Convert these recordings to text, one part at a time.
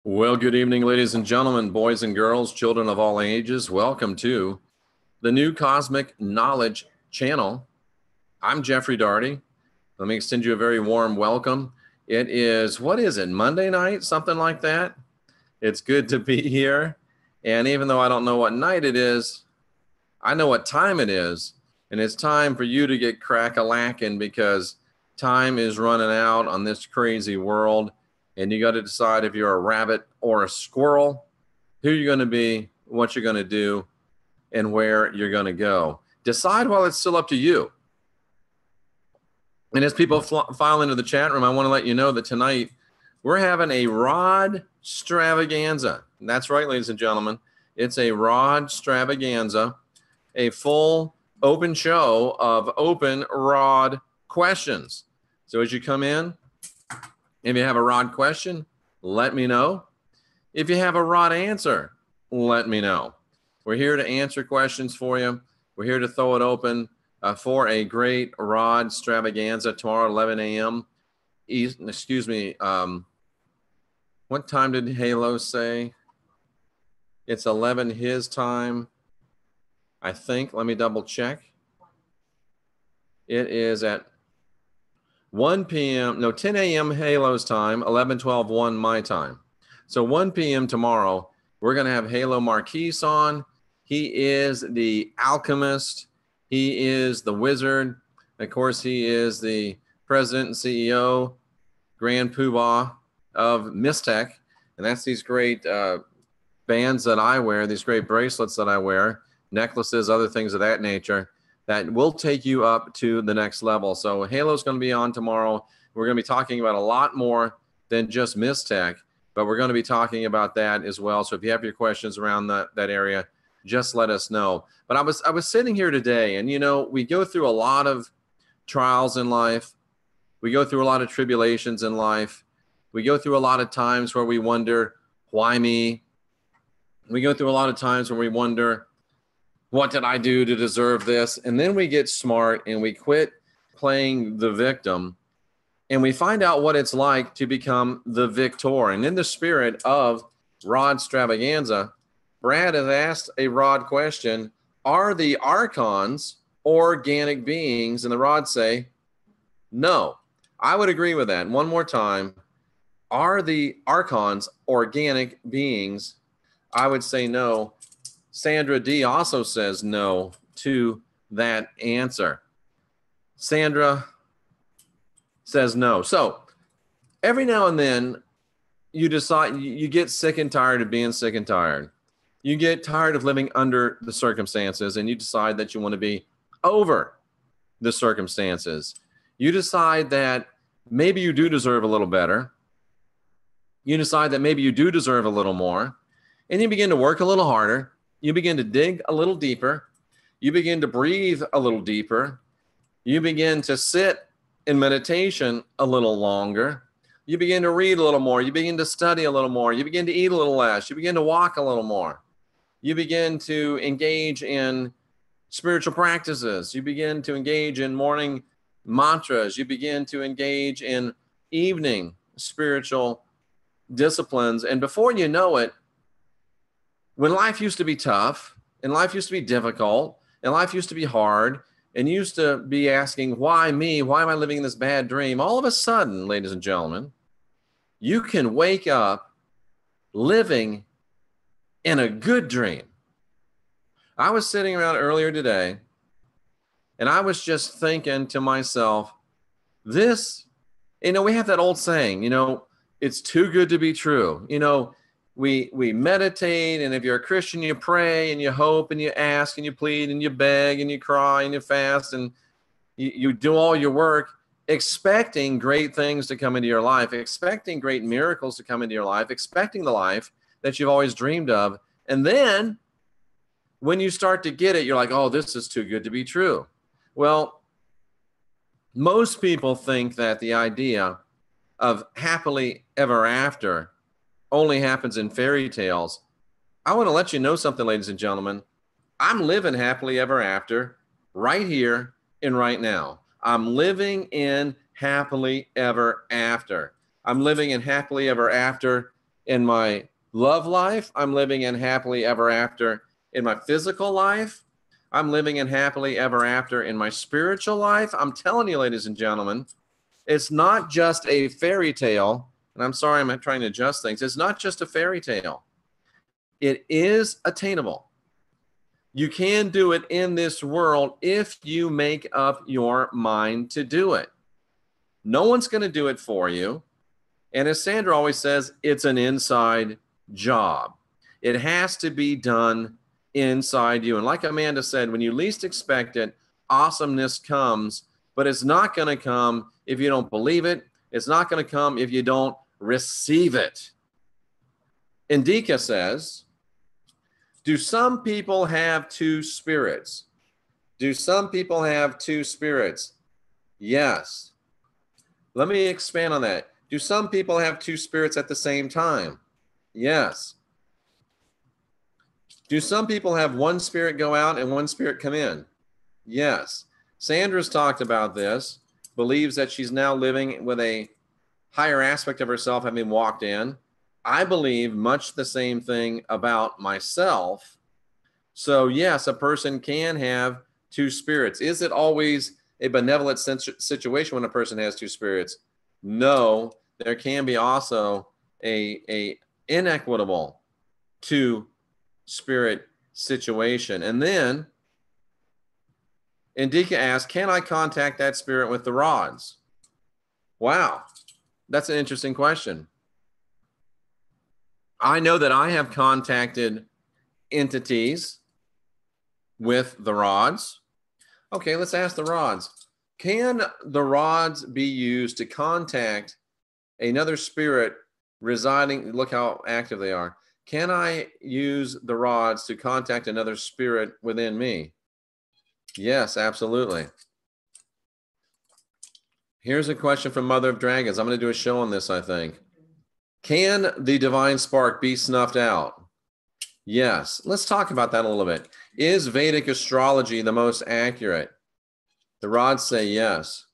Well, good evening, ladies and gentlemen, boys and girls, children of all ages. Welcome to the new Cosmic Knowledge channel. I'm Jeffrey Daugherty. Let me extend you a very warm welcome. It is, what is it, Monday night, something like that? It's good to be here. And even though I don't know what night it is, I know what time it is. And it's time for you to get crack-a-lackin' because time is running out on this crazy world. And you got to decide if you're a rabbit or a squirrel, who you're going to be, what you're going to do, and where you're going to go. Decide while it's still up to you. And as people file into the chat room, I want to let you know that tonight we're having a RODstravaganza. That's right, ladies and gentlemen. It's a RODstravaganza, a full open show of open ROD questions. So as you come in, if you have a ROD question, let me know. If you have a ROD answer, let me know. We're here to answer questions for you. We're here to throw it open for a great RODstravaganza tomorrow at 11 a.m. Excuse me. What time did Halo say? It's 11 his time, I think. Let me double check. It is at 1 p.m., no, 10 a.m. Halo's time, 11:12, 1 my time. So 1 p.m. tomorrow, we're going to have Halo Marquise on. He is the alchemist. He is the wizard. Of course, he is the president and CEO, Grand Poobah of MYSTECH. And that's these great bands that I wear, these great bracelets that I wear, necklaces, other things of that nature, that will take you up to the next level. So Halo's going to be on tomorrow. We're going to be talking about a lot more than just MYSTECH, but we're going to be talking about that as well. So if you have your questions around that area, just let us know. But I was sitting here today, and you know, we go through a lot of trials in life. We go through a lot of tribulations in life. We go through a lot of times where we wonder, why me? We go through a lot of times where we wonder, what did I do to deserve this? And then we get smart and we quit playing the victim and we find out what it's like to become the victor. And in the spirit of RODstravaganza, Brad has asked a ROD question: are the archons organic beings? And the ROD say, no. I would agree with that. One more time. Are the archons organic beings? I would say no. Sandra D also says no to that answer. Sandra says no. So every now and then you decide, you get sick and tired of being sick and tired. You get tired of living under the circumstances and you decide that you want to be over the circumstances. You decide that maybe you do deserve a little better. You decide that maybe you do deserve a little more. And you begin to work a little harder. You begin to dig a little deeper. You begin to breathe a little deeper. You begin to sit in meditation a little longer. You begin to read a little more. You begin to study a little more. You begin to eat a little less. You begin to walk a little more. You begin to engage in spiritual practices. You begin to engage in morning mantras. You begin to engage in evening spiritual disciplines. And before you know it, when life used to be tough and life used to be difficult and life used to be hard and you used to be asking, why me? Why am I living in this bad dream? All of a sudden, ladies and gentlemen, you can wake up living in a good dream. I was sitting around earlier today and I was just thinking to myself, this, you know, we have that old saying, you know, it's too good to be true. You know, we meditate, and if you're a Christian, you pray and you hope and you ask and you plead and you beg and you cry and you fast and you do all your work expecting great things to come into your life, expecting great miracles to come into your life, expecting the life that you've always dreamed of. And then when you start to get it, you're like, oh, this is too good to be true. Well, most people think that the idea of happily ever after only happens in fairy tales. I want to let you know something, ladies and gentlemen. I'm living happily ever after right here and right now. I'm living in happily ever after. I'm living in happily ever after in my love life. I'm living in happily ever after in my physical life. I'm living in happily ever after in my spiritual life. I'm telling you, ladies and gentlemen, it's not just a fairy tale. And I'm sorry, I'm trying to adjust things. It's not just a fairy tale. It is attainable. You can do it in this world if you make up your mind to do it. No one's going to do it for you. And as Sandra always says, it's an inside job. It has to be done inside you. And like Amanda said, when you least expect it, awesomeness comes, but it's not going to come if you don't believe it. It's not going to come if you don't receive it. Indika says, do some people have two spirits? Do some people have two spirits? Yes. Let me expand on that. Do some people have two spirits at the same time? Yes. Do some people have one spirit go out and one spirit come in? Yes. Sandra's talked about this, believes that she's now living with a higher aspect of herself having walked in. I believe much the same thing about myself. So yes, a person can have two spirits. Is it always a benevolent situation when a person has two spirits? No, there can be also a inequitable two spirit situation. And then Indika asks, can I contact that spirit with the rods? Wow, that's an interesting question. I know that I have contacted entities with the rods. Okay, let's ask the rods. Can the rods be used to contact another spirit residing? Look how active they are. Can I use the rods to contact another spirit within me? Yes, absolutely. Here's a question from Mother of Dragons. I'm going to do a show on this, I think. Can the divine spark be snuffed out? Yes. Let's talk about that a little bit. Is Vedic astrology the most accurate? The rods say yes.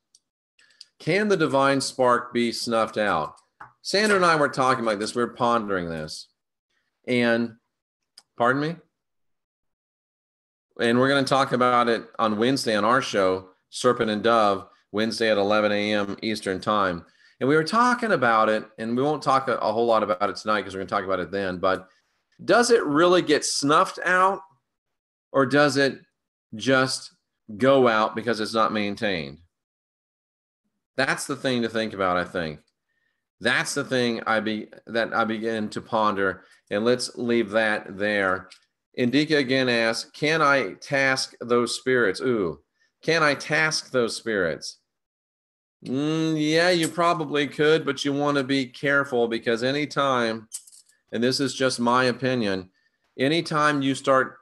Can the divine spark be snuffed out? Sandra and I were talking about this. We were pondering this. And, pardon me? And we're going to talk about it on Wednesday on our show, Serpent and Dove, Wednesday at 11 a.m. Eastern Time. And we were talking about it, and we won't talk a whole lot about it tonight because we're going to talk about it then, but does it really get snuffed out, or does it just go out because it's not maintained? That's the thing to think about, I think. That's the thing that I begin to ponder, and let's leave that there. Indika again asks, can I task those spirits? Ooh, can I task those spirits? Yeah, you probably could, but you want to be careful because anytime, and this is just my opinion, anytime you start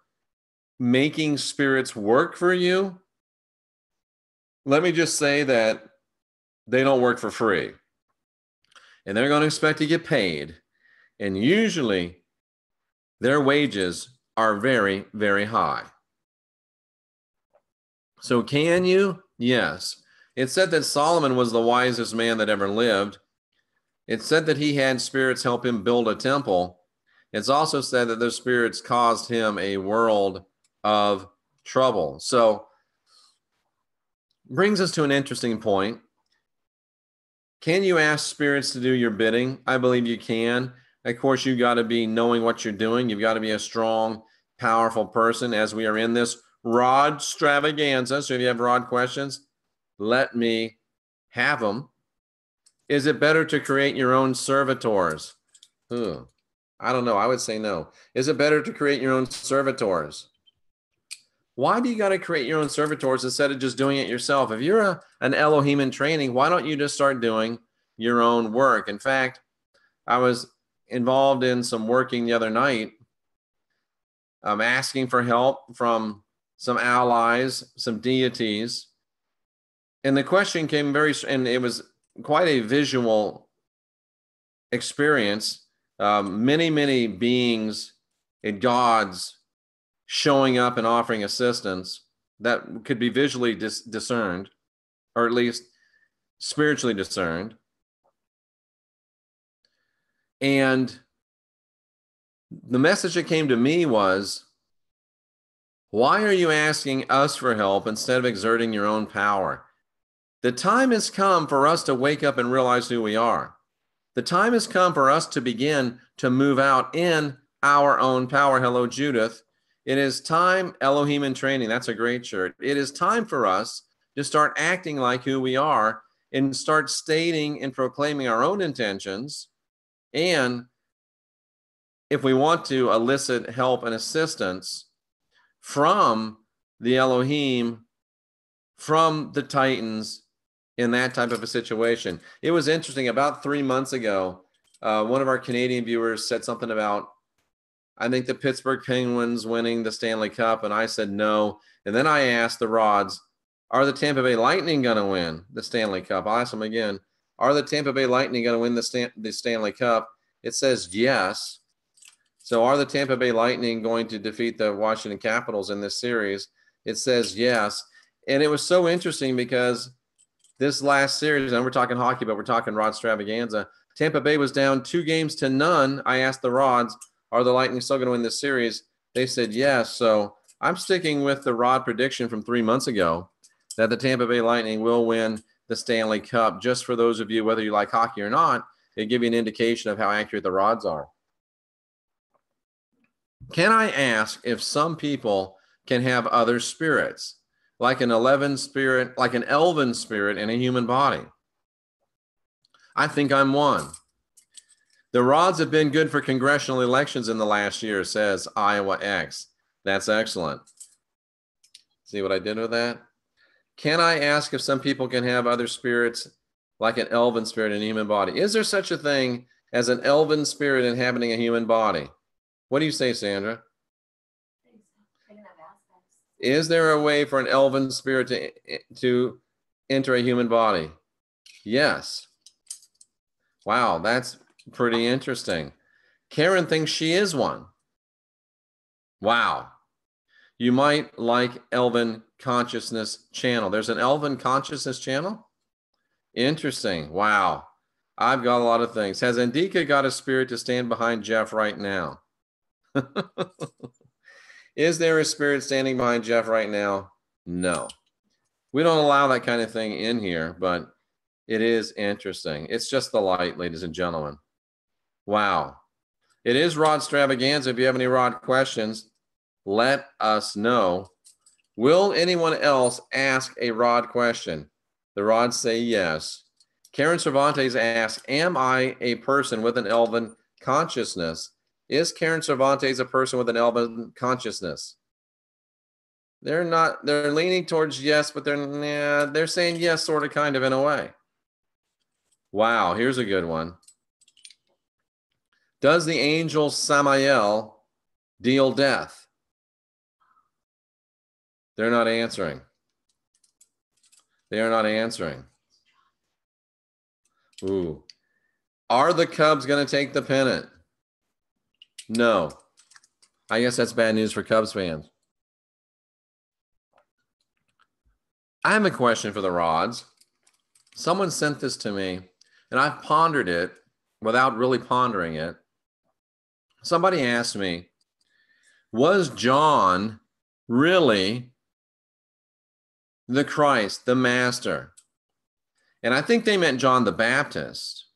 making spirits work for you, let me just say that they don't work for free. And they're going to expect to get paid. And usually their wages are very, very high. So can you? Yes. It said that Solomon was the wisest man that ever lived. It said that he had spirits help him build a temple. It's also said that those spirits caused him a world of trouble. So brings us to an interesting point. Can you ask spirits to do your bidding? I believe you can. Of course, you've got to be knowing what you're doing. You've got to be a strong, powerful person as we are in this RODstravaganza. So if you have rod questions, let me have them. Is it better to create your own servitors? I don't know. I would say no. Is it better to create your own servitors? Why do you got to create your own servitors instead of just doing it yourself? If you're an Elohim in training, why don't you just start doing your own work? In fact, I was involved in some working the other night. I'm asking for help from some allies, some deities. And the question came and it was quite a visual experience. Many, many beings and gods showing up and offering assistance that could be visually discerned, or at least spiritually discerned. And The message that came to me was, why are you asking us for help instead of exerting your own power? The time has come for us to wake up and realize who we are. The time has come for us to begin to move out in our own power. Hello, Judith. It is time, Elohim in training. That's a great shirt. It is time for us to start acting like who we are and start stating and proclaiming our own intentions. And if we want to elicit help and assistance from the Elohim, from the Titans, in that type of a situation. It was interesting. About 3 months ago, one of our Canadian viewers said something about, I think, the Pittsburgh Penguins winning the Stanley Cup, and I said no. And then I asked the Rods, are the Tampa Bay Lightning going to win the Stanley Cup? I'll ask them again, are the Tampa Bay Lightning going to win the Stanley Cup? It says yes. So are the Tampa Bay Lightning going to defeat the Washington Capitals in this series? It says yes. And it was so interesting because this last series, and we're talking hockey, but we're talking RODstravaganza, Tampa Bay was down 2-0. I asked the Rods, are the Lightning still going to win this series? They said yes. So I'm sticking with the Rod prediction from 3 months ago that the Tampa Bay Lightning will win the Stanley Cup. Just for those of you, whether you like hockey or not, it give you an indication of how accurate the Rods are. Can I ask if some people can have other spirits, like an elven spirit in a human body? I think I'm one. The Rods have been good for congressional elections in the last year, says Iowa X. That's excellent. See what I did with that? Can I ask if some people can have other spirits, like an elven spirit in a human body? Is there such a thing as an elven spirit inhabiting a human body? What do you say, Sandra? Is there a way for an elven spirit to enter a human body? Yes. Wow, that's pretty interesting. Karen thinks she is one. Wow. You might like Elven Consciousness Channel. There's an Elven Consciousness Channel? Interesting. Wow. I've got a lot of things. Has Andika got a spirit to stand behind Jeff right now? Is there a spirit standing behind Jeff right now? No. We don't allow that kind of thing in here, but it is interesting. It's just the light, ladies and gentlemen. Wow. It is RODstravaganza. If you have any Rod questions, let us know. Will anyone else ask a Rod question? The Rods say yes. Karen Cervantes asks, am I a person with an elven consciousness? Is Karen Cervantes a person with an elven consciousness? They're not, they're leaning towards yes, but they're saying yes, sort of, kind of, in a way. Wow, here's a good one. Does the angel Samael deal death? They're not answering. They are not answering. Ooh. Are the Cubs going to take the pennant? No. I guess that's bad news for Cubs fans. I have a question for the Rods. Someone sent this to me, and I've pondered it without really pondering it. Somebody asked me, was John really the Christ, the Master? And I think they meant John the Baptist.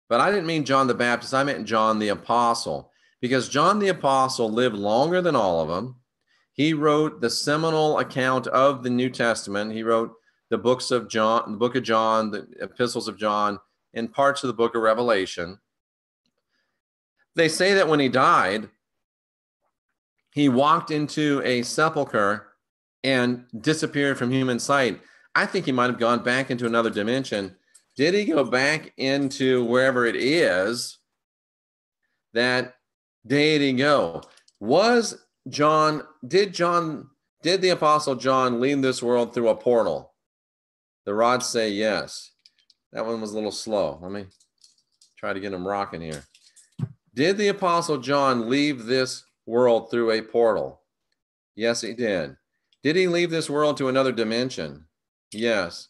But I didn't mean John the Baptist. I meant John the Apostle. Because John the Apostle lived longer than all of them. He wrote the seminal account of the New Testament. He wrote the books of John, the book of John, the epistles of John, and parts of the book of Revelation. They say that when he died, he walked into a sepulcher and disappeared from human sight. I think he might have gone back into another dimension. Did he go back into wherever it is that deity go? Was John, did the Apostle John leave this world through a portal? The Rods say yes. That one was a little slow. Let me try to get him rocking here. Did the Apostle John leave this world through a portal? Yes, he did. Did he leave this world to another dimension? Yes.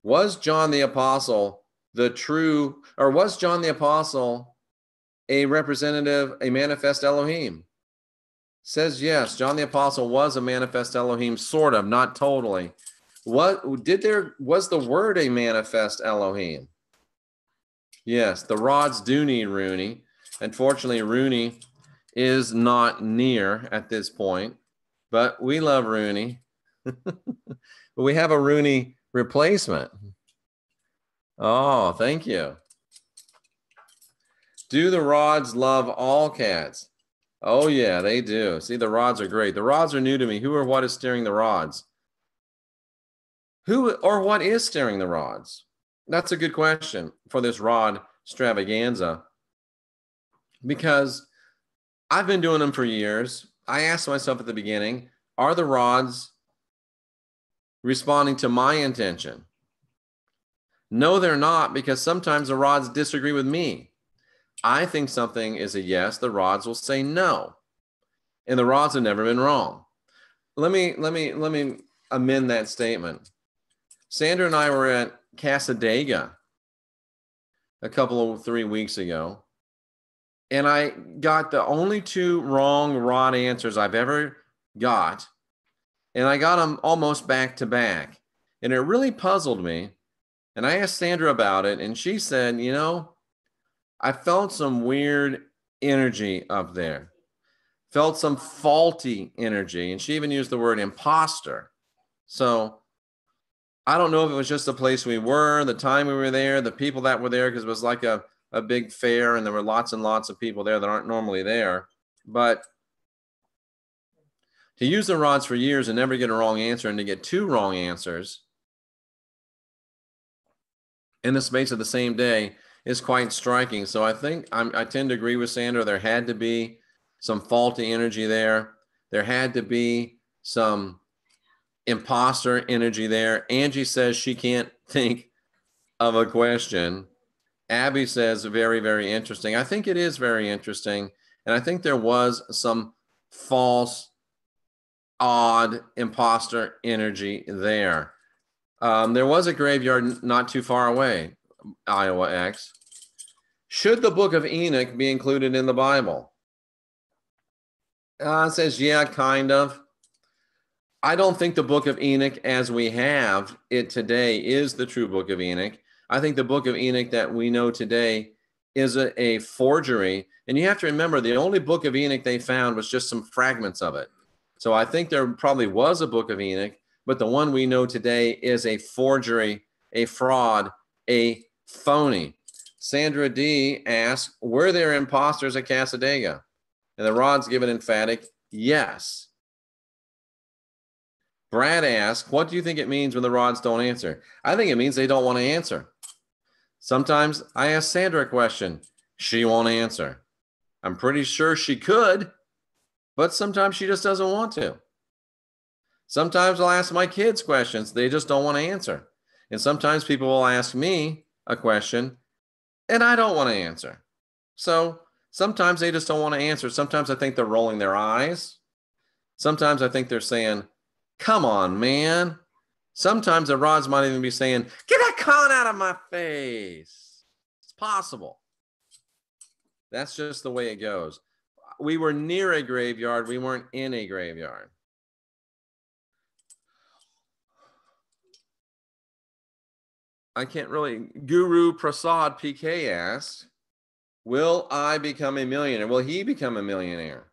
Was John the Apostle the true, or was John the Apostle a representative, a manifest Elohim? Says yes. John the Apostle was a manifest Elohim, sort of, not totally. Was the word a manifest Elohim? Yes, the rods do need Rooney. Unfortunately, Rooney is not near at this point, but we love Rooney. But we have a Rooney replacement. Oh, thank you. Do the rods love all cats? Oh, yeah, they do. See, the rods are great. The rods are new to me. Who or what is steering the rods? Who or what is steering the rods? That's a good question for this RODstravaganza, because I've been doing them for years. I asked myself at the beginning, are the rods responding to my intention? No, they're not, because sometimes the rods disagree with me. I think something is a yes, the rods will say no. And the rods have never been wrong. Let me amend that statement. Sandra and I were at Casadega a couple of 3 weeks ago, and I got the only 2 wrong rod answers I've ever got, and I got them almost back to back. And it really puzzled me. And I asked Sandra about it, and she said, you know, I felt some weird energy up there, felt some faulty energy. And she even used the word imposter. So I don't know if it was just the place we were, the time we were there, the people that were there, because it was like a big fair and there were lots and lots of people there that aren't normally there. But to use the rods for years and never get a wrong answer, and to get 2 wrong answers in the space of the same day is quite striking. So I think I tend to agree with Sandra. There had to be some faulty energy there. There had to be some imposter energy there. Angie says she can't think of a question. Abby says very, very interesting. I think it is very interesting. And I think there was some false, odd imposter energy there. There was a graveyard not too far away, Iowa X. Should the book of Enoch be included in the Bible? It says, yeah, kind of. I don't think the book of Enoch as we have it today is the true book of Enoch. I think the book of Enoch that we know today is a forgery. And you have to remember, the only book of Enoch they found was just some fragments of it. So I think there probably was a book of Enoch, but the one we know today is a forgery, a fraud, a phony. Sandra D asks, were there imposters at Casadega? And the rods give an emphatic yes. Brad asks, what do you think it means when the rods don't answer? I think it means they don't want to answer. Sometimes I ask Sandra a question. She won't answer. I'm pretty sure she could, but sometimes she just doesn't want to. Sometimes I'll ask my kids questions. They just don't want to answer. And sometimes people will ask me a question and I don't want to answer. So sometimes they just don't want to answer. Sometimes I think they're rolling their eyes. Sometimes I think they're saying, come on, man. Sometimes the rods might even be saying, get that con out of my face. It's possible. That's just the way it goes. We were near a graveyard. We weren't in a graveyard. I can't really. Guru Prasad PK asked, will I become a millionaire? Will he become a millionaire?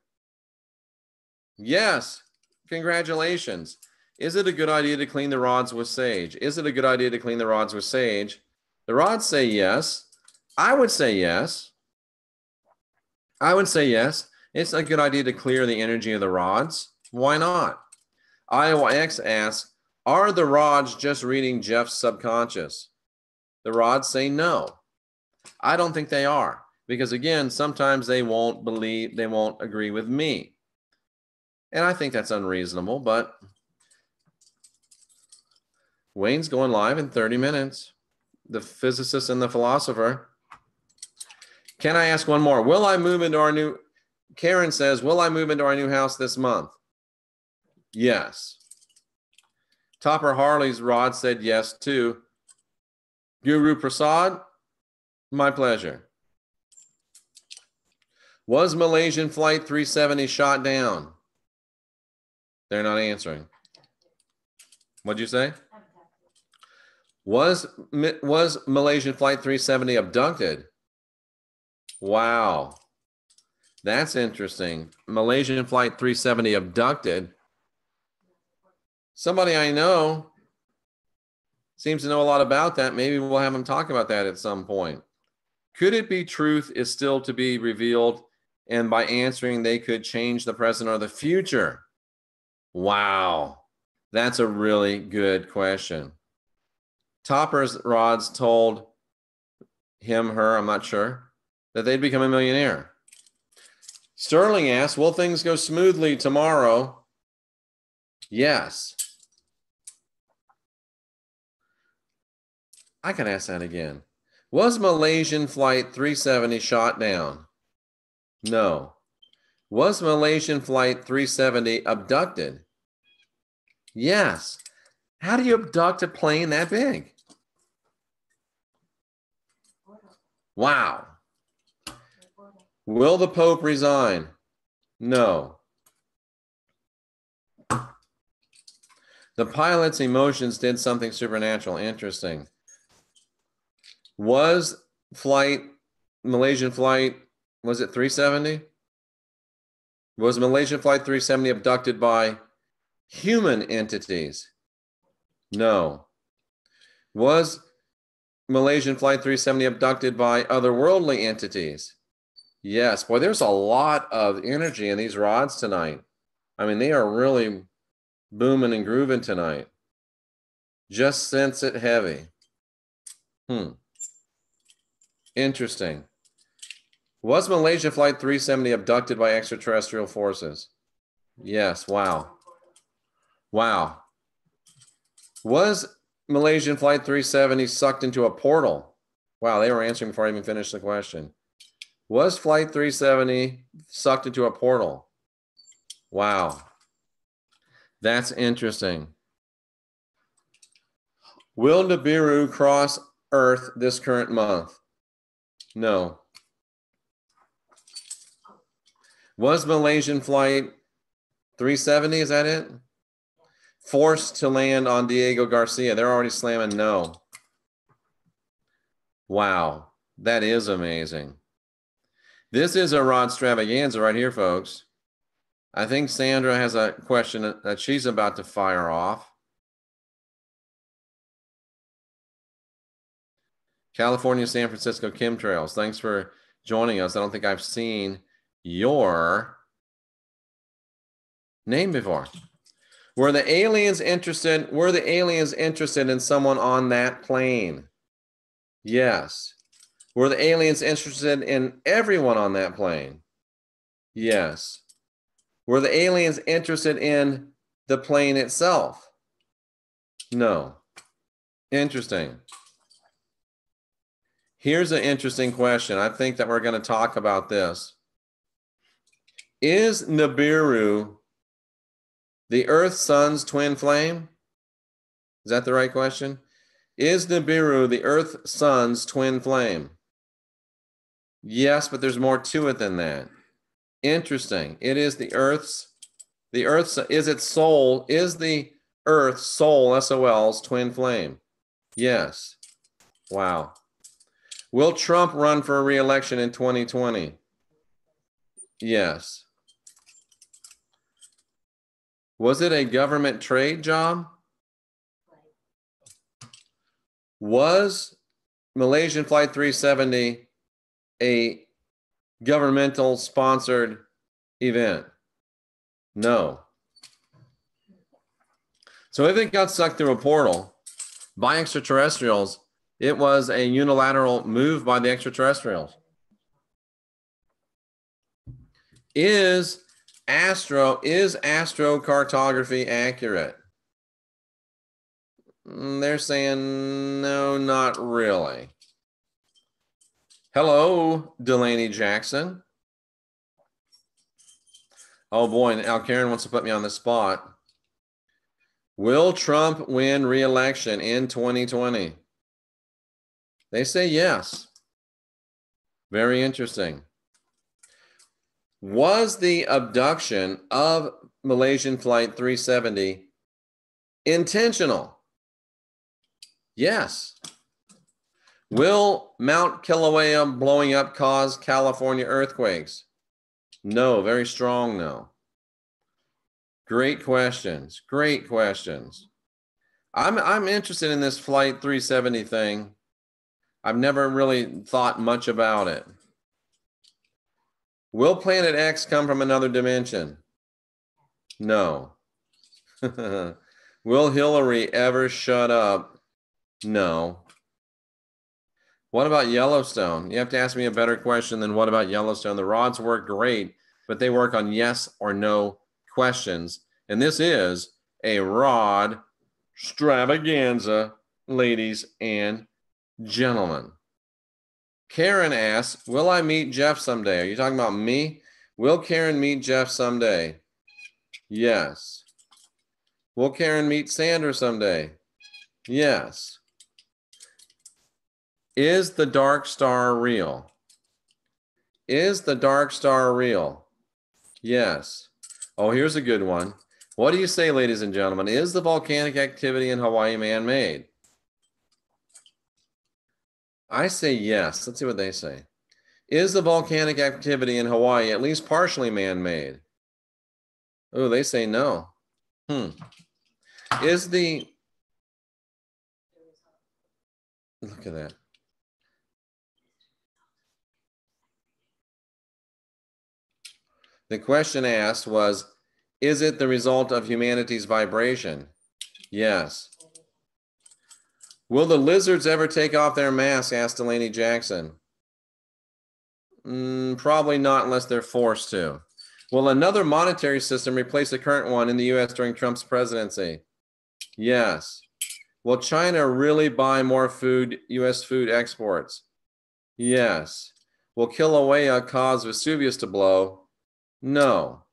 Yes. Congratulations. Is it a good idea to clean the rods with sage? Is it a good idea to clean the rods with sage? The rods say yes. I would say yes. I would say yes. It's a good idea to clear the energy of the rods. Why not? Iowa X asks, are the rods just reading Jeff's subconscious? The rods say no. I don't think they are, because again, sometimes they won't believe, they won't agree with me. And I think that's unreasonable, but Wayne's going live in 30 minutes. The physicist and the philosopher. Can I ask one more? Will I move into our new, Karen says, will I move into our new house this month? Yes. Topper Harley's rod said yes too. Guru Prasad, my pleasure. Was Malaysian Flight 370 shot down? They're not answering. What'd you say? Was Malaysian Flight 370 abducted? Wow. That's interesting. Malaysian Flight 370 abducted. Somebody I know seems to know a lot about that. Maybe we'll have them talk about that at some point. Could it be truth is still to be revealed, and by answering, they could change the present or the future? Wow. That's a really good question. Topper's rods told him, her, I'm not sure, that they'd become a millionaire. Sterling asks, will things go smoothly tomorrow? Yes. I can ask that again. Was Malaysian Flight 370 shot down? No. Was Malaysian Flight 370 abducted? Yes. How do you abduct a plane that big? Wow. Will the Pope resign? No. The pilot's emotions did something supernatural. Interesting. Was Malaysian Flight, was it 370? Was Malaysian Flight 370 abducted by human entities? No. Was Malaysian Flight 370 abducted by otherworldly entities? Yes. Boy, there's a lot of energy in these rods tonight. I mean, they are really booming and grooving tonight. Just sense it heavy. Interesting. Was Malaysia Flight 370 abducted by extraterrestrial forces? Yes. Wow. Wow. Was Malaysian Flight 370 sucked into a portal? Wow, they were answering before I even finished the question. Was Flight 370 sucked into a portal? Wow. That's interesting. Will Nibiru cross Earth this current month? No. Was Malaysian Flight 370, is that it? Forced to land on Diego Garcia? They're already slamming no. Wow, that is amazing. This is a RODstravaganza right here, folks. I think Sandra has a question that she's about to fire off. California, San Francisco chemtrails. Thanks for joining us. I don't think I've seen your name before. Were the aliens interested in someone on that plane? Yes. Were the aliens interested in everyone on that plane? Yes. Were the aliens interested in the plane itself? No. Interesting. Here's an interesting question. I think that we're going to talk about this. Is Nibiru the Earth's sun's twin flame? Is that the right question? Is Nibiru the Earth's sun's twin flame? Yes, but there's more to it than that. Interesting. It is the Earth's, is its soul, is the Earth's soul, S-O-L's twin flame? Yes. Wow. Will Trump run for re-election in 2020? Yes. Was it a government trade job? Was Malaysian Flight 370 a governmental sponsored event? No. So if it got sucked through a portal by extraterrestrials, it was a unilateral move by the extraterrestrials. Is astrocartography accurate? They're saying no, not really. Hello, Delaney Jackson. Oh boy, now Karen wants to put me on the spot. Will Trump win re-election in 2020? They say yes. Very interesting. Was the abduction of Malaysian Flight 370 intentional? Yes. Will Mount Kilauea blowing up cause California earthquakes? No, very strong no. Great questions. Great questions. I'm interested in this Flight 370 thing. I've never really thought much about it. Will Planet X come from another dimension? No. Will Hillary ever shut up? No. What about Yellowstone? You have to ask me a better question than what about Yellowstone? The rods work great, but they work on yes or no questions. And this is a RODstravaganza, ladies and gentlemen. Karen asks, will I meet Jeff someday? Are you talking about me? Will Karen meet Jeff someday? Yes. Will Karen meet Sandra someday? Yes. Is the dark star real? Is the dark star real? Yes. Oh, here's a good one. What do you say, ladies and gentlemen? Is the volcanic activity in Hawaii man-made? I say yes. Let's see what they say. Is the volcanic activity in Hawaii at least partially man-made? Oh, they say no. Is the... Look at that. The question asked was, is it the result of humanity's vibration? Yes. Will the lizards ever take off their masks? Asked Delaney Jackson. Probably not unless they're forced to. Will another monetary system replace the current one in the US during Trump's presidency? Yes. Will China really buy more food, US food exports? Yes. Will Kilauea cause Vesuvius to blow? No.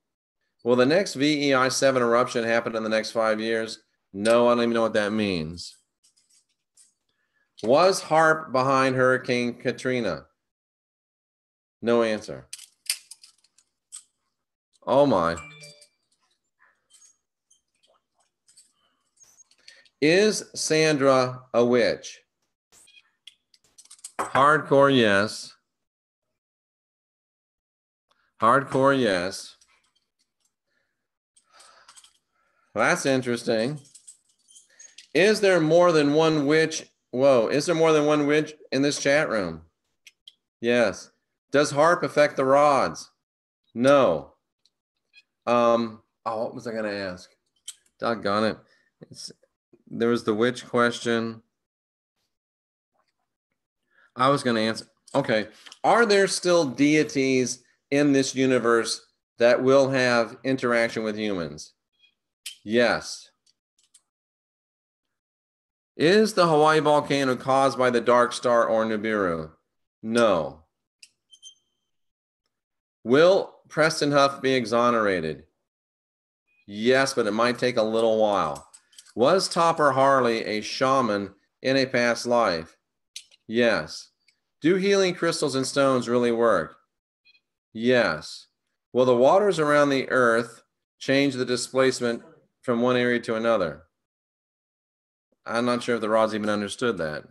Will the next VEI-7 eruption happen in the next 5 years? No, I don't even know what that means. Was HAARP behind Hurricane Katrina? No answer. Oh my. Is Sandra a witch? Hardcore yes. Hardcore yes. Well, that's interesting. Is there more than one witch? Whoa, is there more than one witch in this chat room? Yes. Does HAARP affect the rods? No. Oh, what was I going to ask? Doggone it. There was the witch question. I was going to answer. Okay. Are there still deities in this universe that will have interaction with humans? Yes. Is the Hawaii volcano caused by the dark star or Nibiru? No. Will Preston Huff be exonerated? Yes, but it might take a little while. Was Topper Harley a shaman in a past life? Yes. Do healing crystals and stones really work? Yes. Will the waters around the earth change the displacement from one area to another? I'm not sure if the rods even understood that.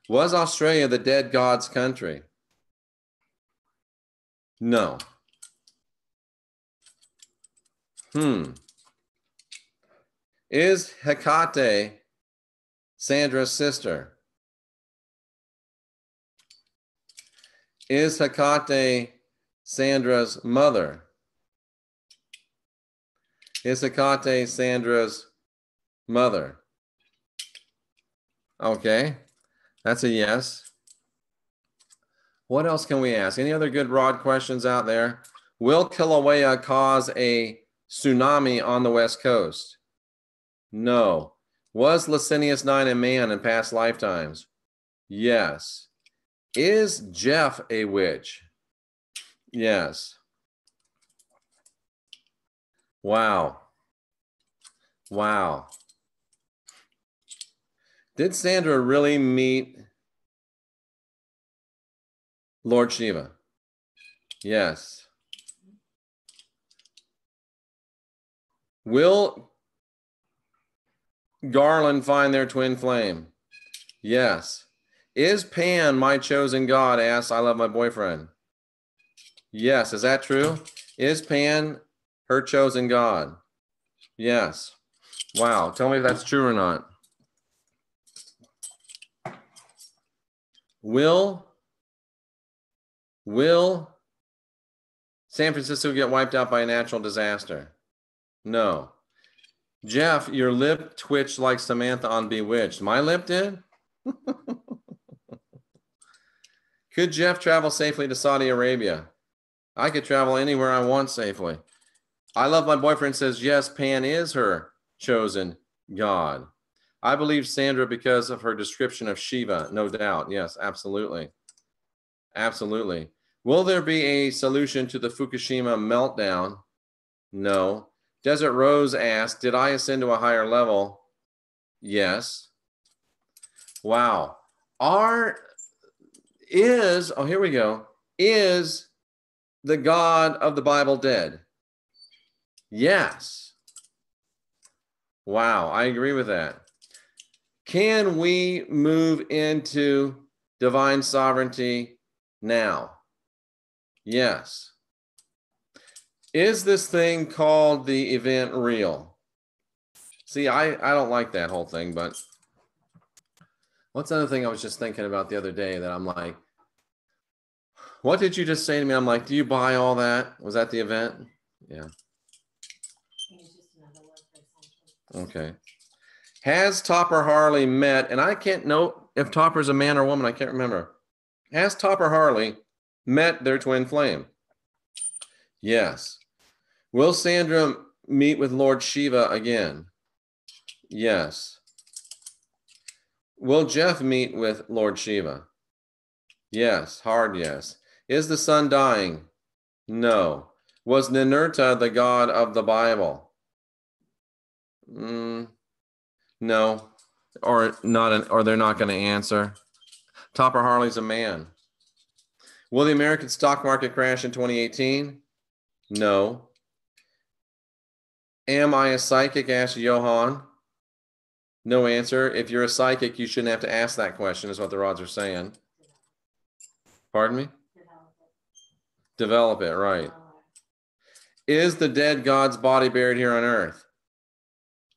Was Australia the dead god's country? No. Is Hecate Sandra's sister? Is Hecate Sandra's mother? Is Hecate Sandra's mother? Okay, that's a yes. What else can we ask? Any other good rod questions out there? Will Kilauea cause a tsunami on the West Coast? No. Was Licinius 9 a man in past lifetimes? Yes. Is Jeff a witch? Yes. Wow. Wow. Did Sandra really meet Lord Shiva? Yes. Will Garland find their twin flame? Yes. Is Pan my chosen God? Asks, I love my boyfriend. Yes. Is that true? Is Pan her chosen God? Yes. Wow. Tell me if that's true or not. Will San Francisco get wiped out by a natural disaster? No. Jeff, your lip twitched like Samantha on Bewitched. My lip did? Could Jeff travel safely to Saudi Arabia? I could travel anywhere I want safely. I love my boyfriend says, yes, Pan is her chosen God. I believe Sandra because of her description of Shiva, no doubt. Yes, absolutely. Absolutely. Will there be a solution to the Fukushima meltdown? No. Desert Rose asked, did I ascend to a higher level? Yes. Wow. Oh, here we go. Is the God of the Bible dead? Yes. Wow, I agree with that. Can we move into divine sovereignty now? Yes. Is this thing called the event real? See, I don't like that whole thing, but what's the other thing I was just thinking about the other day that I'm like, what did you just say to me? I'm like, do you buy all that? Was that the event? Yeah. Okay. Has Topper Harley met, and I can't know if Topper's a man or woman, I can't remember. Has Topper Harley met their twin flame? Yes. Will Sandra meet with Lord Shiva again? Yes. Will Jeff meet with Lord Shiva? Yes. Hard yes. Is the sun dying? No. Was Ninurta the god of the Bible? No. Or not, or they're not going to answer. Topper Harley's a man. Will the American stock market crash in 2018? No. Am I a psychic? Asked Johan. No answer. If you're a psychic, you shouldn't have to ask that question, is what the rods are saying. Pardon me? Develop it, right. Is the dead God's body buried here on earth?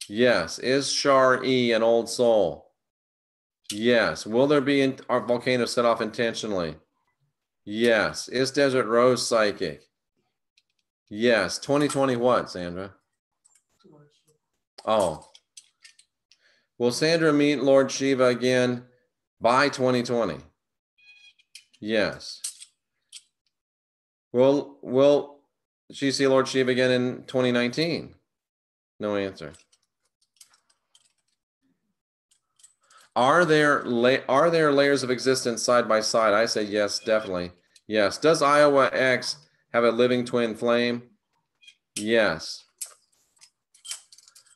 Yes. Is Shar-E an old soul? Yes. Will there be a volcano set off intentionally? Yes. Is Desert Rose psychic? Yes. 2020 what, Sandra? Oh. Will Sandra meet Lord Shiva again by 2020? Yes. Will she see Lord Shiva again in 2019? No answer. Are there layers of existence side by side? I say yes, definitely. Yes. Does Iowa X have a living twin flame? Yes.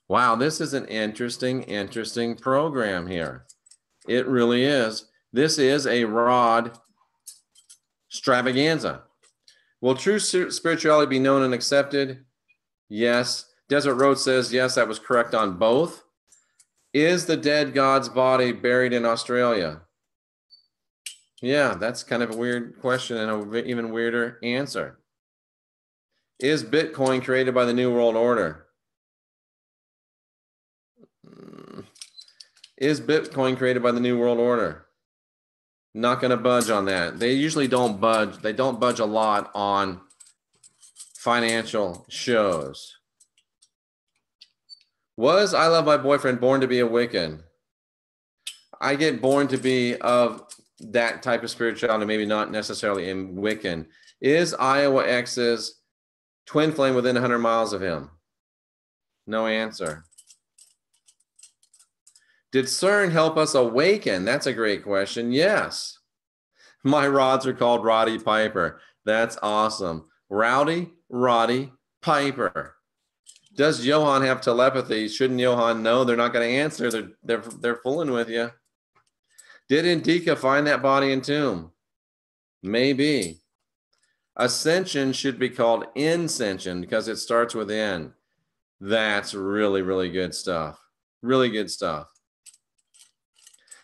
Wow, this is an interesting program here. It really is. This is a RODstravaganza. Will true spirituality be known and accepted? Yes. Desert Road says yes, that was correct on both. Is the dead God's body buried in Australia? Yeah, that's kind of a weird question and an even weirder answer. Is Bitcoin created by the New World Order? Is Bitcoin created by the New World Order? Not going to budge on that. They usually don't budge. They don't budge a lot on financial shows. Was I Love My Boyfriend born to be a Wiccan? I get born to be of that type of spirituality, maybe not necessarily in Wiccan. Is Iowa X's twin flame within 100 miles of him? No answer. Did CERN help us awaken? That's a great question. Yes. My rods are called Roddy Piper. That's awesome. Rowdy Roddy Piper. Does Johan have telepathy? Shouldn't Johan know? They're not going to answer. They're fooling with you. Did Indika find that body and tomb? Maybe. Ascension should be called Inscension because it starts with N. That's really, really good stuff. Really good stuff.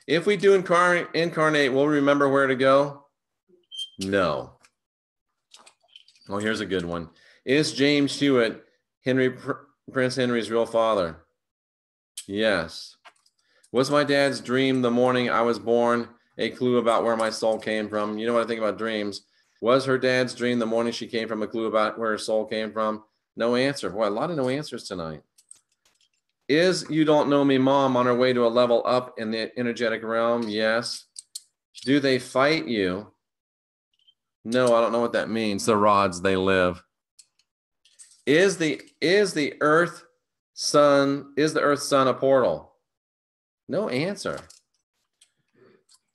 If we do incarnate, we'll remember where to go? No. Oh, here's a good one. Is James Hewitt Prince Henry's real father? Yes. Was my dad's dream the morning I was born a clue about where my soul came from? You know what I think about dreams? Was her dad's dream the morning she came from a clue about where her soul came from? No answer. Boy, a lot of no answers tonight. Is You Don't Know Me Mom on her way to a level up in the energetic realm? Yes. Do they fight you? No, I don't know what that means. The rods they live. Is the Earth Sun a portal? No answer.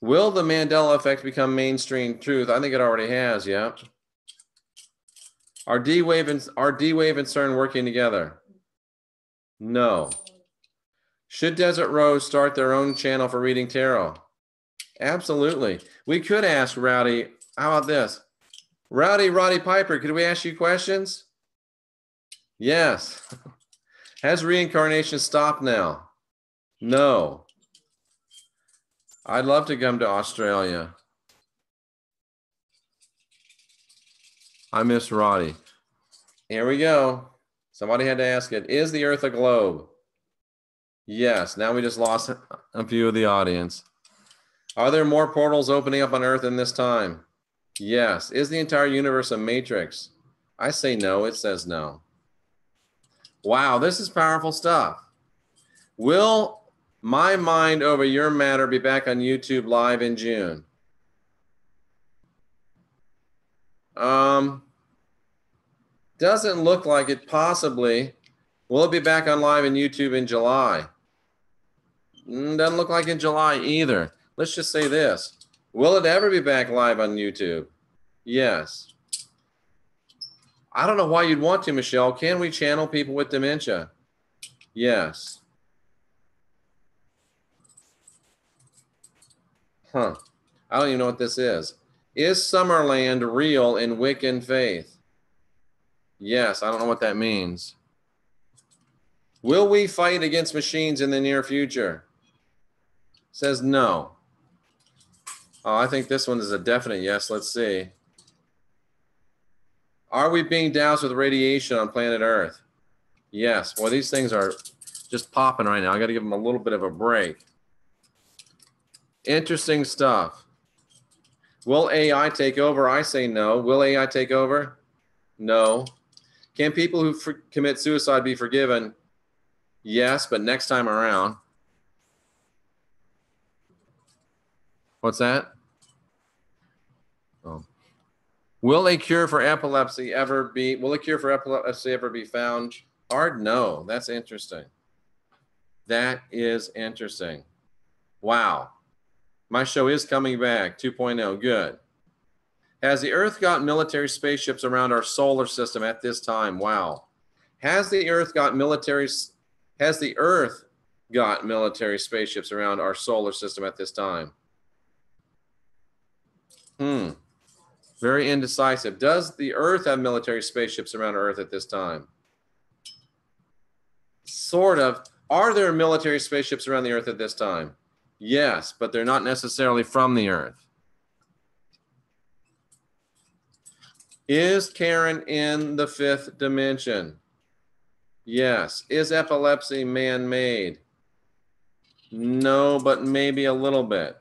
Will the Mandela effect become mainstream truth? I think it already has, yeah. Are D-Wave and CERN working together? No. Should Desert Rose start their own channel for reading tarot? Absolutely. We could ask Rowdy, how about this? Roddy Piper, could we ask you questions? Yes. Has reincarnation stopped now? No. I'd love to come to Australia. I miss Roddy. Here we go. Somebody had to ask it. Is the Earth a globe? Yes. Now we just lost a few of the audience. Are there more portals opening up on Earth in this time? Yes. Is the entire universe a matrix? I say no. It says no. Wow, this is powerful stuff. Will My Mind Over Your Matter be back on YouTube live in June? Doesn't look like it, possibly. Will it be back on live in YouTube in July? Doesn't look like in July either. Let's just say this. Will it ever be back live on YouTube? Yes. I don't know why you'd want to, Michelle. Can we channel people with dementia? Yes. Huh. I don't even know what this is. Is Summerland real in Wiccan faith? Yes, I don't know what that means. Will we fight against machines in the near future? Says no. Oh, I think this one is a definite yes. Let's see. Are we being doused with radiation on planet Earth? Yes. Boy, these things are just popping right now. I got to give them a little bit of a break. Interesting stuff. Will AI take over? I say no. Will AI take over? No. Can people who commit suicide be forgiven? Yes, but next time around. What's that? Oh. Will a cure for epilepsy ever be found? Hard? No. That's interesting. That is interesting. Wow. My show is coming back, 2.0. Good. Has the Earth got military spaceships around our solar system at this time? Wow. Has the Earth got military spaceships around our solar system at this time? Very indecisive. Does the Earth have military spaceships around Earth at this time? Sort of. Are there military spaceships around the Earth at this time? Yes, but they're not necessarily from the Earth. Is Karen in the fifth dimension? Yes. Is epilepsy man-made? No, but maybe a little bit.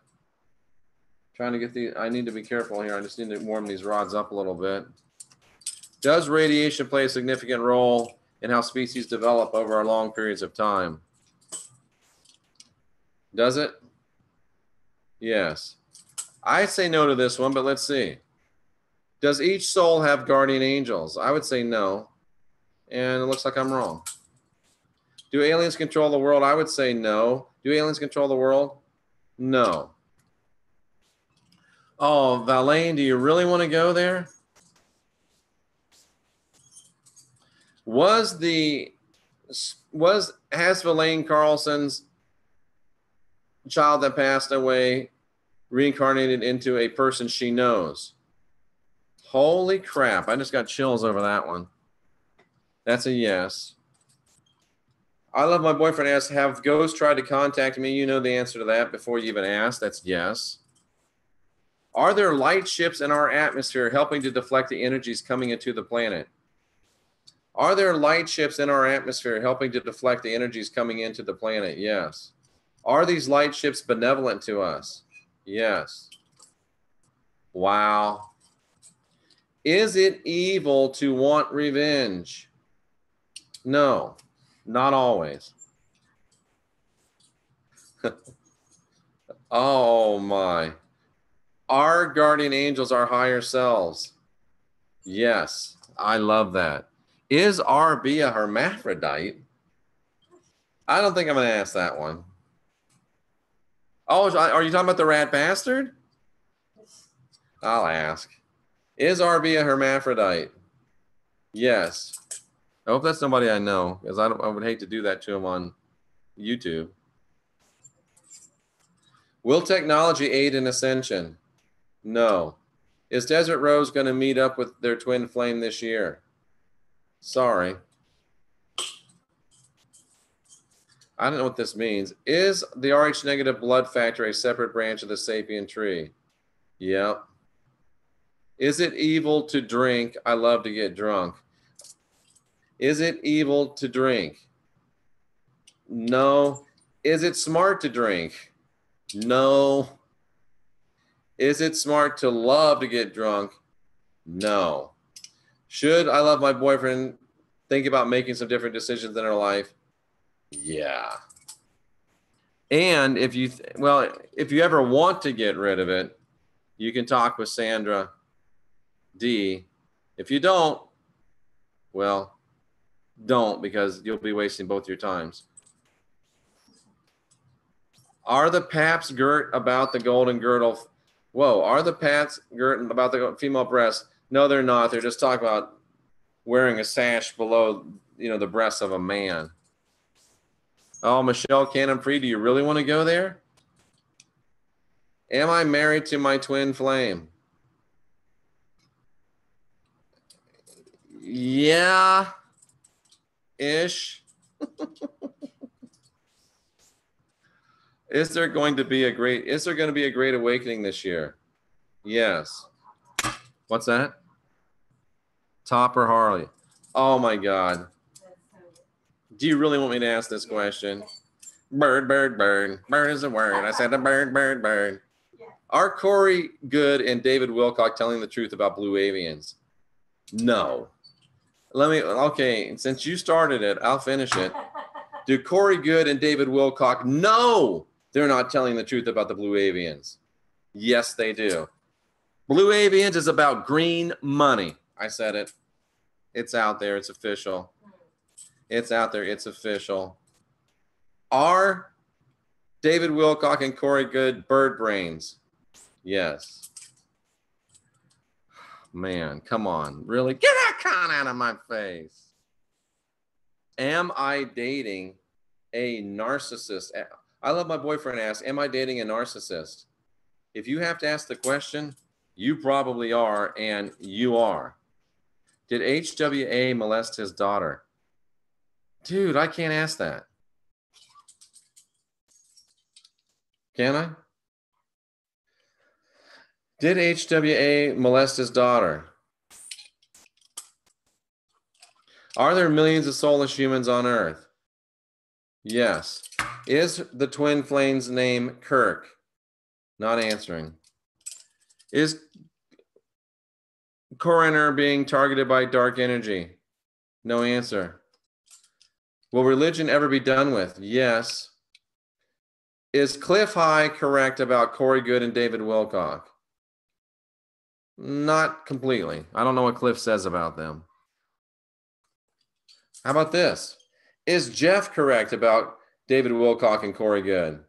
Trying to get I need to be careful here. I just need to warm these rods up a little bit. Does radiation play a significant role in how species develop over long periods of time? Does it? Yes. I say no to this one, but let's see. Does each soul have guardian angels? I would say no. And it looks like I'm wrong. Do aliens control the world? I would say no. Do aliens control the world? No. Oh, Valaine, do you really want to go there? Has Valaine Carlson's child that passed away reincarnated into a person she knows? Holy crap. I just got chills over that one. That's a yes. I love my boyfriend asks, have ghosts tried to contact me? You know the answer to that before you even ask. That's yes. Are there light ships in our atmosphere helping to deflect the energies coming into the planet? Are there light ships in our atmosphere helping to deflect the energies coming into the planet? Yes. Are these light ships benevolent to us? Yes. Wow. Is it evil to want revenge? No, not always. Oh my. Our guardian angels are higher selves. Yes, I love that. Is RB a hermaphrodite? I don't think I'm going to ask that one. Oh, are you talking about the rat bastard? I'll ask. Is RB a hermaphrodite? Yes. I hope that's somebody I know, because I would hate to do that to him on YouTube. Will technology aid in ascension? No. Is Desert Rose going to meet up with their twin flame this year? Sorry. I don't know what this means. Is the Rh negative blood factor a separate branch of the sapient tree? Yep. Is it evil to drink? I love to get drunk. Is it evil to drink? No. Is it smart to drink? No. Is it smart to love to get drunk? No. Should I love my boyfriend think about making some different decisions in our life? Yeah. And if you ever want to get rid of it, you can talk with Sandra D. If you don't, well, don't, because you'll be wasting both your times. Are the paps girt about the golden girdle? Whoa, are the paps girt about the female breast? No, they're not. They're just talking about wearing a sash below, the breasts of a man. Oh, Michelle Cannon-Free, do you really want to go there? Am I married to my twin flame? Yeah, ish. Is there going to be a great awakening this year? Yes. What's that? Topper Harley. Oh my God. Do you really want me to ask this question? Bird, bird, bird. Bird is a word. I said a bird, bird, bird. Are Corey Good and David Wilcock telling the truth about blue avians? No. Okay, since you started it, I'll finish it. Do Corey Good and David Wilcock? No, they're not telling the truth about the blue avians. Yes, they do. Blue avians is about green money. I said it. It's out there. It's official. It's out there. It's official. Are David Wilcock and Corey Good bird brains? Yes. Man, come on. Really? Get that con out of my face. Am I dating a narcissist? I love my boyfriend asks, am I dating a narcissist? If you have to ask the question, you probably are, and you are. Did HWA molest his daughter? Dude, I can't ask that. Can I? Did HWA molest his daughter? Are there millions of soulless humans on Earth? Yes. Is the twin flame's name Kirk? Not answering. Is Coroner being targeted by dark energy? No answer. Will religion ever be done with? Yes. Is Cliff High correct about Corey Good and David Wilcock? Not completely. I don't know what Cliff says about them. How about this? Is Jeff correct about David Wilcock and Corey Good?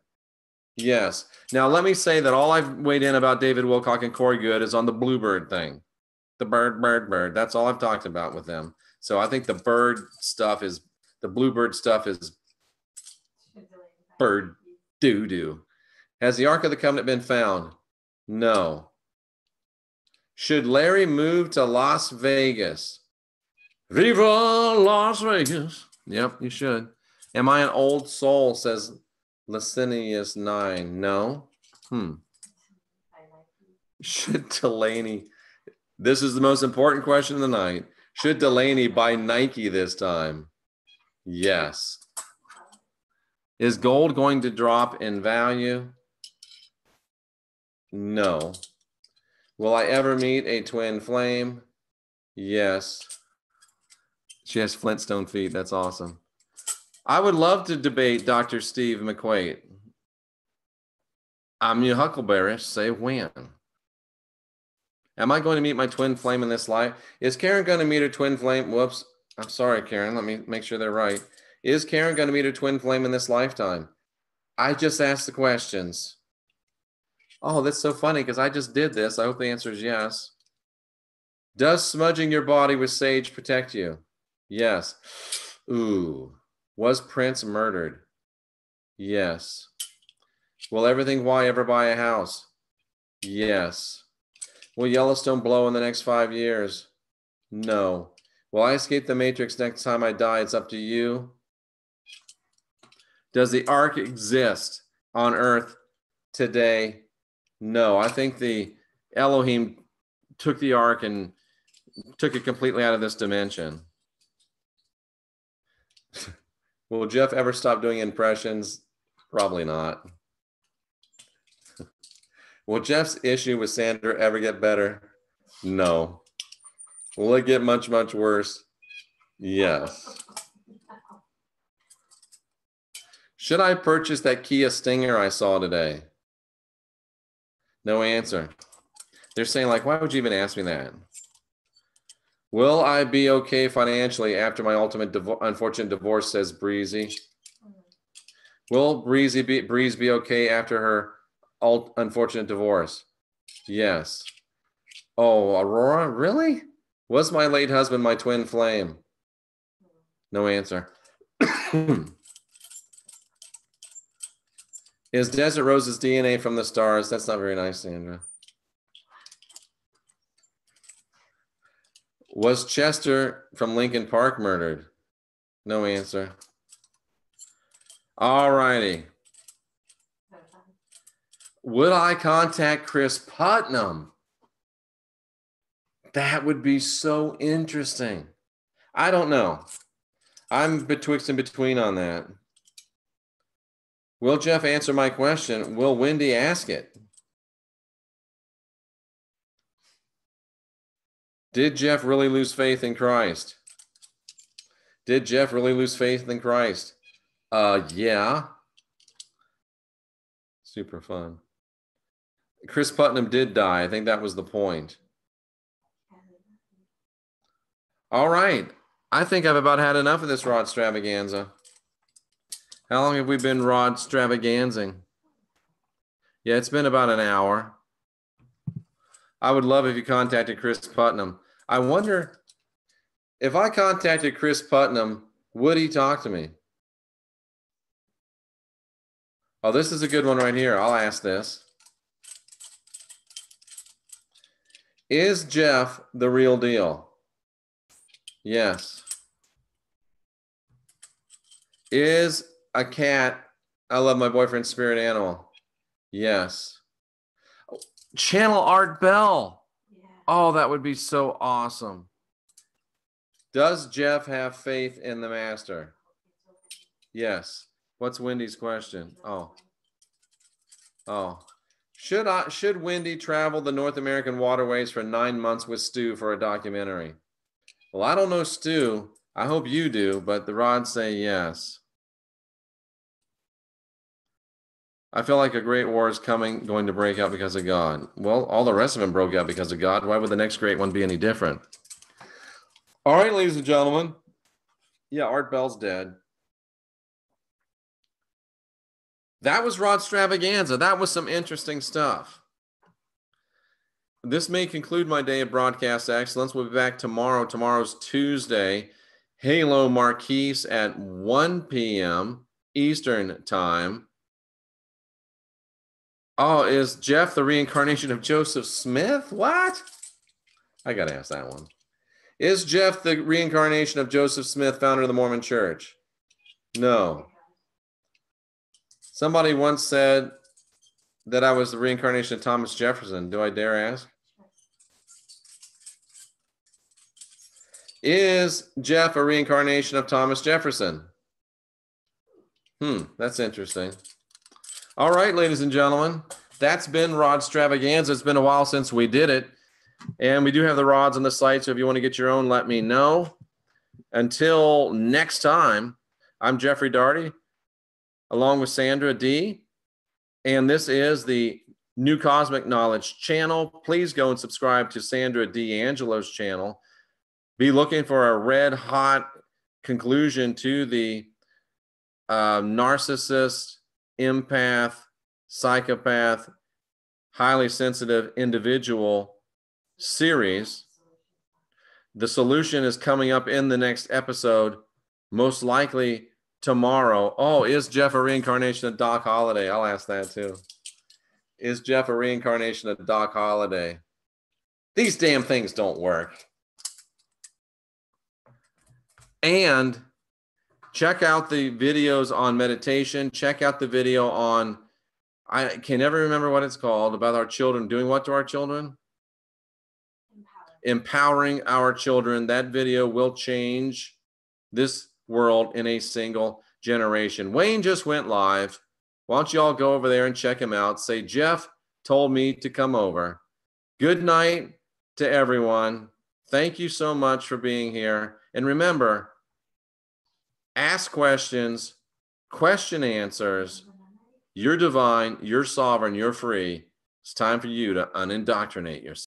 Yes. Now, let me say that all I've weighed in about David Wilcock and Corey Good is on the bluebird thing. The bird, bird, bird. That's all I've talked about with them. So I think the bird stuff is, the bluebird stuff is bird doo-doo. Has the Ark of the Covenant been found? No. Should Larry move to Las Vegas? Viva Las Vegas. Yep, you should. Am I an old soul, says Licinius 9. No. Should Delaney, this is the most important question of the night. Should Delaney buy Nike this time? Yes. Is gold going to drop in value? No. Will I ever meet a twin flame? Yes. She has Flintstone feet. That's awesome. I would love to debate Dr. Steve McQuaid. I'm your Huckleberry. Say when. Am I going to meet my twin flame in this life? Is Karen going to meet her twin flame? Whoops. I'm sorry, Karen. Let me make sure they're right. Is Karen going to meet her twin flame in this lifetime? I just asked the questions. Oh, that's so funny because I just did this. I hope the answer is yes. Does smudging your body with sage protect you? Yes. Ooh. Was Prince murdered? Yes. Will everything Y ever buy a house? Yes. Will Yellowstone blow in the next 5 years? No. Will I escape the Matrix next time I die? It's up to you. Does the Ark exist on Earth today? No. I think the Elohim took the Ark and took it completely out of this dimension. Will Jeff ever stop doing impressions? Probably not. Will Jeff's issue with Sandra ever get better? No. Will it get much, much worse? Yes. Should I purchase that Kia Stinger I saw today? No answer. They're saying, like, why would you even ask me that? Will I be okay financially after my ultimate unfortunate divorce, says Breezy. Will Breeze be okay after her unfortunate divorce? Yes. Oh, Aurora, really? Was my late husband my twin flame? No answer. Is Desert Rose's DNA from the stars? That's not very nice, Sandra. Was Chester from Lincoln Park murdered? No answer. All righty. Would I contact Chris Putnam? That would be so interesting. I don't know. I'm betwixt and between on that. Will Jeff answer my question? Will Wendy ask it? Did Jeff really lose faith in Christ? Did Jeff really lose faith in Christ? Yeah. Super fun. Chris Putnam did die. I think that was the point. All right. I think I've about had enough of this RODstravaganza. How long have we been RODstravaganzing? Yeah, it's been about an hour. I would love if you contacted Chris Putnam. I wonder if I contacted Chris Putnam, would he talk to me? Oh, this is a good one right here. I'll ask this. Is Jeff the real deal? Yes. Is a cat, I love my boyfriend's spirit animal? Yes. Channel Art Bell. Yeah. Oh, that would be so awesome. Does Jeff have faith in the master? Yes. What's Wendy's question? Oh. Should Wendy travel the North American waterways for 9 months with Stu for a documentary? Well, I don't know Stu. I hope you do, but the rods say yes. I feel like a great war is going to break out because of God. Well, all the rest of them broke out because of God. Why would the next great one be any different? All right, ladies and gentlemen. Yeah, Art Bell's dead. That was RODstravaganza. That was some interesting stuff. This may conclude my day of broadcast excellence. We'll be back tomorrow. Tomorrow's Tuesday. Halo Marquise at 1 p.m. Eastern Time. Oh, is Jeff the reincarnation of Joseph Smith? What? I got to ask that one. Is Jeff the reincarnation of Joseph Smith, founder of the Mormon Church? No. Somebody once said that I was the reincarnation of Thomas Jefferson. Do I dare ask? Is Jeff a reincarnation of Thomas Jefferson? That's interesting. All right, ladies and gentlemen, that's been RODstravaganza. It's been a while since we did it. And we do have the rods on the site, so if you want to get your own, let me know. Until next time, I'm Jeffrey Daugherty, along with Sandra D. And this is the New Cosmic Knowledge channel. Please go and subscribe to Sandra D'Angelo's channel. Be looking for a red-hot conclusion to the narcissist, empath, psychopath, highly sensitive individual series. The solution is coming up in the next episode, most likely tomorrow. Oh, is Jeff a reincarnation of Doc Holliday? I'll ask that too. Is Jeff a reincarnation of Doc Holliday? These damn things don't work. And check out the videos on meditation. Check out the video on, I can never remember what it's called, about our children. Doing what to our children? Empowering our children. That video will change this world in a single generation. Wayne just went live. Why don't you all go over there and check him out? Say, Jeff told me to come over. Good night to everyone. Thank you so much for being here. And remember, ask questions, question answers. You're divine, you're sovereign, you're free. It's time for you to unindoctrinate yourself.